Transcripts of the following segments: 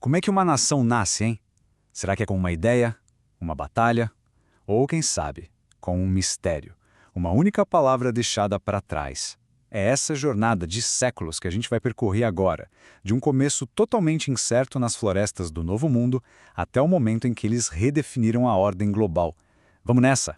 Como é que uma nação nasce, hein? Será que é com uma ideia, uma batalha? Ou, quem sabe, com um mistério? Uma única palavra deixada para trás. É essa jornada de séculos que a gente vai percorrer agora, de um começo totalmente incerto nas florestas do Novo Mundo até o momento em que eles redefiniram a ordem global. Vamos nessa?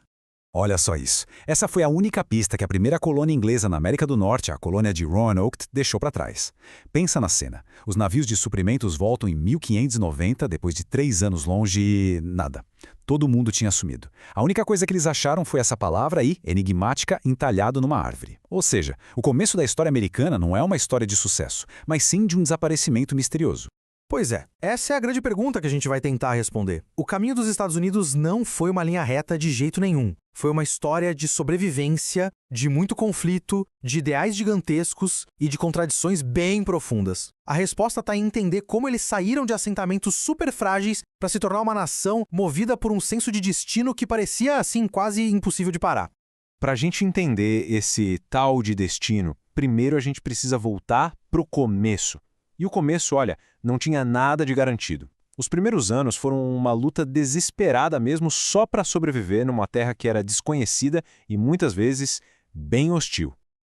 Olha só isso. Essa foi a única pista que a primeira colônia inglesa na América do Norte, a colônia de Roanoke, deixou para trás. Pensa na cena. Os navios de suprimentos voltam em 1590, depois de 3 anos longe e... nada. Todo mundo tinha sumido. A única coisa que eles acharam foi essa palavra aí, enigmática, entalhado numa árvore. Ou seja, o começo da história americana não é uma história de sucesso, mas sim de um desaparecimento misterioso. Pois é, essa é a grande pergunta que a gente vai tentar responder. O caminho dos Estados Unidos não foi uma linha reta de jeito nenhum. Foi uma história de sobrevivência, de muito conflito, de ideais gigantescos e de contradições bem profundas. A resposta está em entender como eles saíram de assentamentos super frágeis para se tornar uma nação movida por um senso de destino que parecia, assim, quase impossível de parar. Para a gente entender esse tal de destino, primeiro a gente precisa voltar para o começo. E o começo, olha, não tinha nada de garantido. Os primeiros anos foram uma luta desesperada mesmo só para sobreviver numa terra que era desconhecida e muitas vezes bem hostil.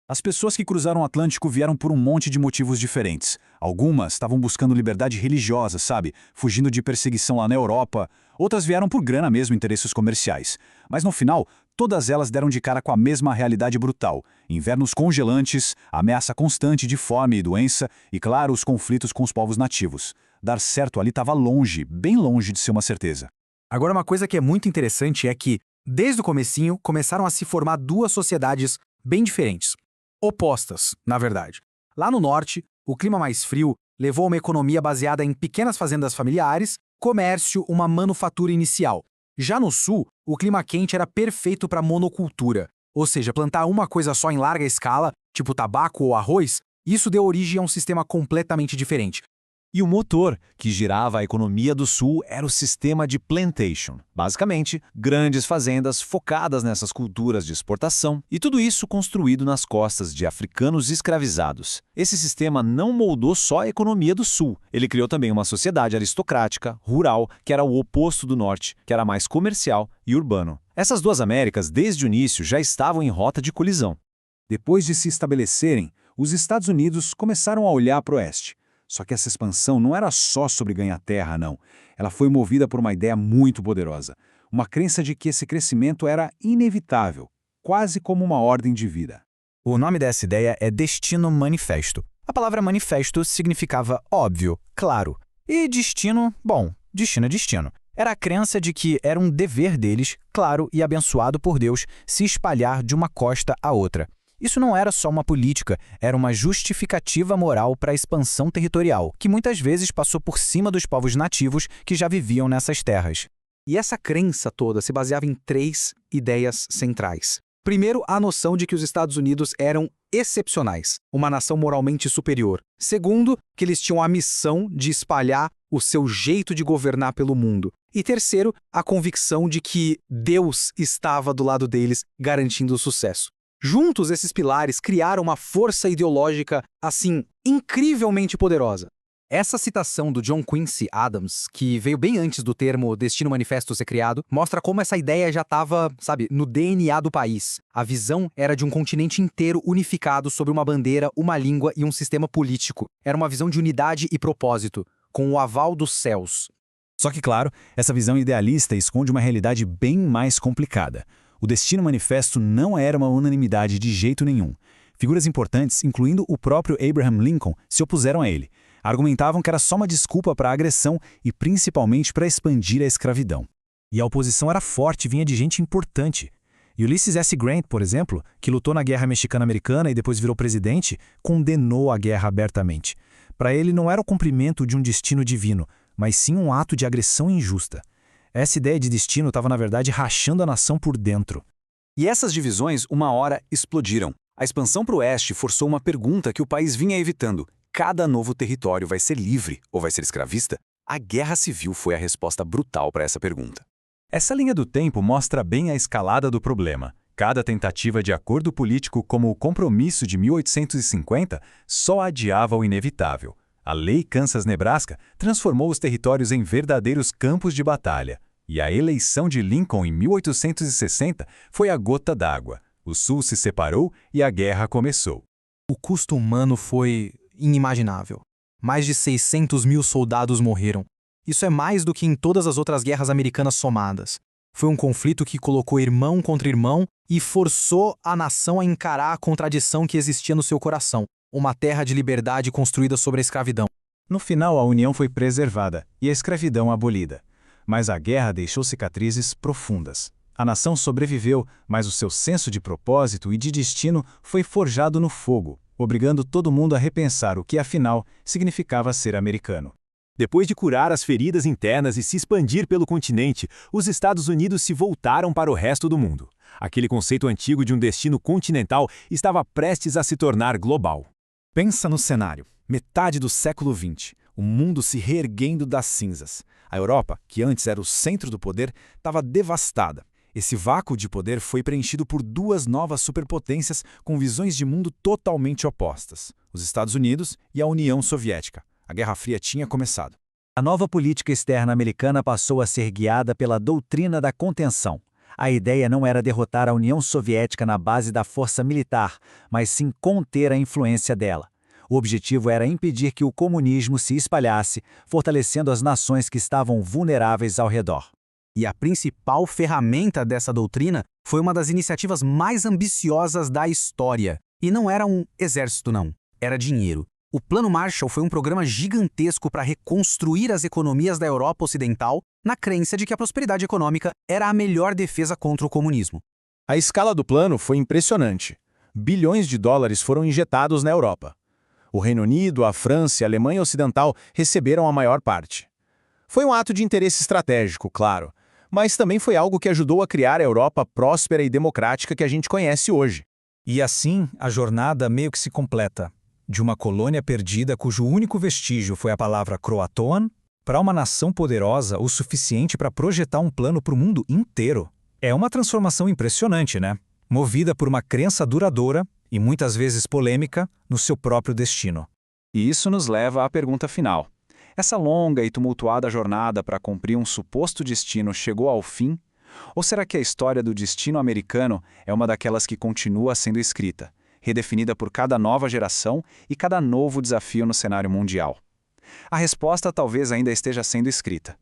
As pessoas que cruzaram o Atlântico vieram por um monte de motivos diferentes. Algumas estavam buscando liberdade religiosa, sabe? Fugindo de perseguição lá na Europa. Outras vieram por grana mesmo, interesses comerciais. Mas no final, todas elas deram de cara com a mesma realidade brutal. Invernos congelantes, ameaça constante de fome e doença e, claro, os conflitos com os povos nativos. Dar certo ali estava longe, bem longe de ser uma certeza. Agora, uma coisa que é muito interessante é que, desde o comecinho, começaram a se formar duas sociedades bem diferentes. Opostas, na verdade. Lá no norte, o clima mais frio levou a uma economia baseada em pequenas fazendas familiares, comércio, uma manufatura inicial. Já no sul, o clima quente era perfeito para monocultura, ou seja, plantar uma coisa só em larga escala, tipo tabaco ou arroz, isso deu origem a um sistema completamente diferente. E o motor que girava a economia do Sul era o sistema de plantation. Basicamente, grandes fazendas focadas nessas culturas de exportação e tudo isso construído nas costas de africanos escravizados. Esse sistema não moldou só a economia do Sul. Ele criou também uma sociedade aristocrática, rural, que era o oposto do Norte, que era mais comercial e urbano. Essas duas Américas, desde o início, já estavam em rota de colisão. Depois de se estabelecerem, os Estados Unidos começaram a olhar para o oeste. Só que essa expansão não era só sobre ganhar terra, não. Ela foi movida por uma ideia muito poderosa. Uma crença de que esse crescimento era inevitável, quase como uma ordem de vida. O nome dessa ideia é Destino Manifesto. A palavra manifesto significava óbvio, claro. E destino, bom, destino é destino. Era a crença de que era um dever deles, claro e abençoado por Deus, se espalhar de uma costa a outra. Isso não era só uma política, era uma justificativa moral para a expansão territorial, que muitas vezes passou por cima dos povos nativos que já viviam nessas terras. E essa crença toda se baseava em 3 ideias centrais. Primeiro, a noção de que os Estados Unidos eram excepcionais, uma nação moralmente superior. Segundo, que eles tinham a missão de espalhar o seu jeito de governar pelo mundo. E terceiro, a convicção de que Deus estava do lado deles, garantindo o sucesso. Juntos, esses pilares criaram uma força ideológica, assim, incrivelmente poderosa. Essa citação do John Quincy Adams, que veio bem antes do termo Destino Manifesto ser criado, mostra como essa ideia já estava, no DNA do país. A visão era de um continente inteiro unificado sob uma bandeira, uma língua e um sistema político. Era uma visão de unidade e propósito, com o aval dos céus. Só que, claro, essa visão idealista esconde uma realidade bem mais complicada. O Destino Manifesto não era uma unanimidade de jeito nenhum. Figuras importantes, incluindo o próprio Abraham Lincoln, se opuseram a ele. Argumentavam que era só uma desculpa para a agressão e principalmente para expandir a escravidão. E a oposição era forte e vinha de gente importante. Ulysses S. Grant, por exemplo, que lutou na Guerra Mexicana-Americana e depois virou presidente, condenou a guerra abertamente. Para ele não era o cumprimento de um destino divino, mas sim um ato de agressão injusta. Essa ideia de destino estava, na verdade, rachando a nação por dentro. E essas divisões, uma hora, explodiram. A expansão para o oeste forçou uma pergunta que o país vinha evitando. Cada novo território vai ser livre ou vai ser escravista? A Guerra Civil foi a resposta brutal para essa pergunta. Essa linha do tempo mostra bem a escalada do problema. Cada tentativa de acordo político, como o Compromisso de 1850, só adiava o inevitável. A Lei Kansas-Nebraska transformou os territórios em verdadeiros campos de batalha. E a eleição de Lincoln em 1860 foi a gota d'água. O Sul se separou e a guerra começou. O custo humano foi inimaginável. Mais de 600 mil soldados morreram. Isso é mais do que em todas as outras guerras americanas somadas. Foi um conflito que colocou irmão contra irmão e forçou a nação a encarar a contradição que existia no seu coração, uma terra de liberdade construída sobre a escravidão. No final, a União foi preservada e a escravidão abolida. Mas a guerra deixou cicatrizes profundas. A nação sobreviveu, mas o seu senso de propósito e de destino foi forjado no fogo, obrigando todo mundo a repensar o que, afinal, significava ser americano. Depois de curar as feridas internas e se expandir pelo continente, os Estados Unidos se voltaram para o resto do mundo. Aquele conceito antigo de um destino continental estava prestes a se tornar global. Pensa no cenário. Metade do século XX, o mundo se reerguendo das cinzas. A Europa, que antes era o centro do poder, estava devastada. Esse vácuo de poder foi preenchido por duas novas superpotências com visões de mundo totalmente opostas: os Estados Unidos e a União Soviética. A Guerra Fria tinha começado. A nova política externa americana passou a ser guiada pela doutrina da contenção. A ideia não era derrotar a União Soviética na base da força militar, mas sim conter a influência dela. O objetivo era impedir que o comunismo se espalhasse, fortalecendo as nações que estavam vulneráveis ao redor. E a principal ferramenta dessa doutrina foi uma das iniciativas mais ambiciosas da história. E não era um exército, não. Era dinheiro. O Plano Marshall foi um programa gigantesco para reconstruir as economias da Europa Ocidental na crença de que a prosperidade econômica era a melhor defesa contra o comunismo. A escala do plano foi impressionante. Bilhões de dólares foram injetados na Europa. O Reino Unido, a França e a Alemanha Ocidental receberam a maior parte. Foi um ato de interesse estratégico, claro, mas também foi algo que ajudou a criar a Europa próspera e democrática que a gente conhece hoje. E assim, a jornada meio que se completa. De uma colônia perdida cujo único vestígio foi a palavra Croatoan, para uma nação poderosa o suficiente para projetar um plano para o mundo inteiro. É uma transformação impressionante, né? Movida por uma crença duradoura e muitas vezes polêmica no seu próprio destino. E isso nos leva à pergunta final. Essa longa e tumultuada jornada para cumprir um suposto destino chegou ao fim? Ou será que a história do destino americano é uma daquelas que continua sendo escrita, redefinida por cada nova geração e cada novo desafio no cenário mundial? A resposta talvez ainda esteja sendo escrita.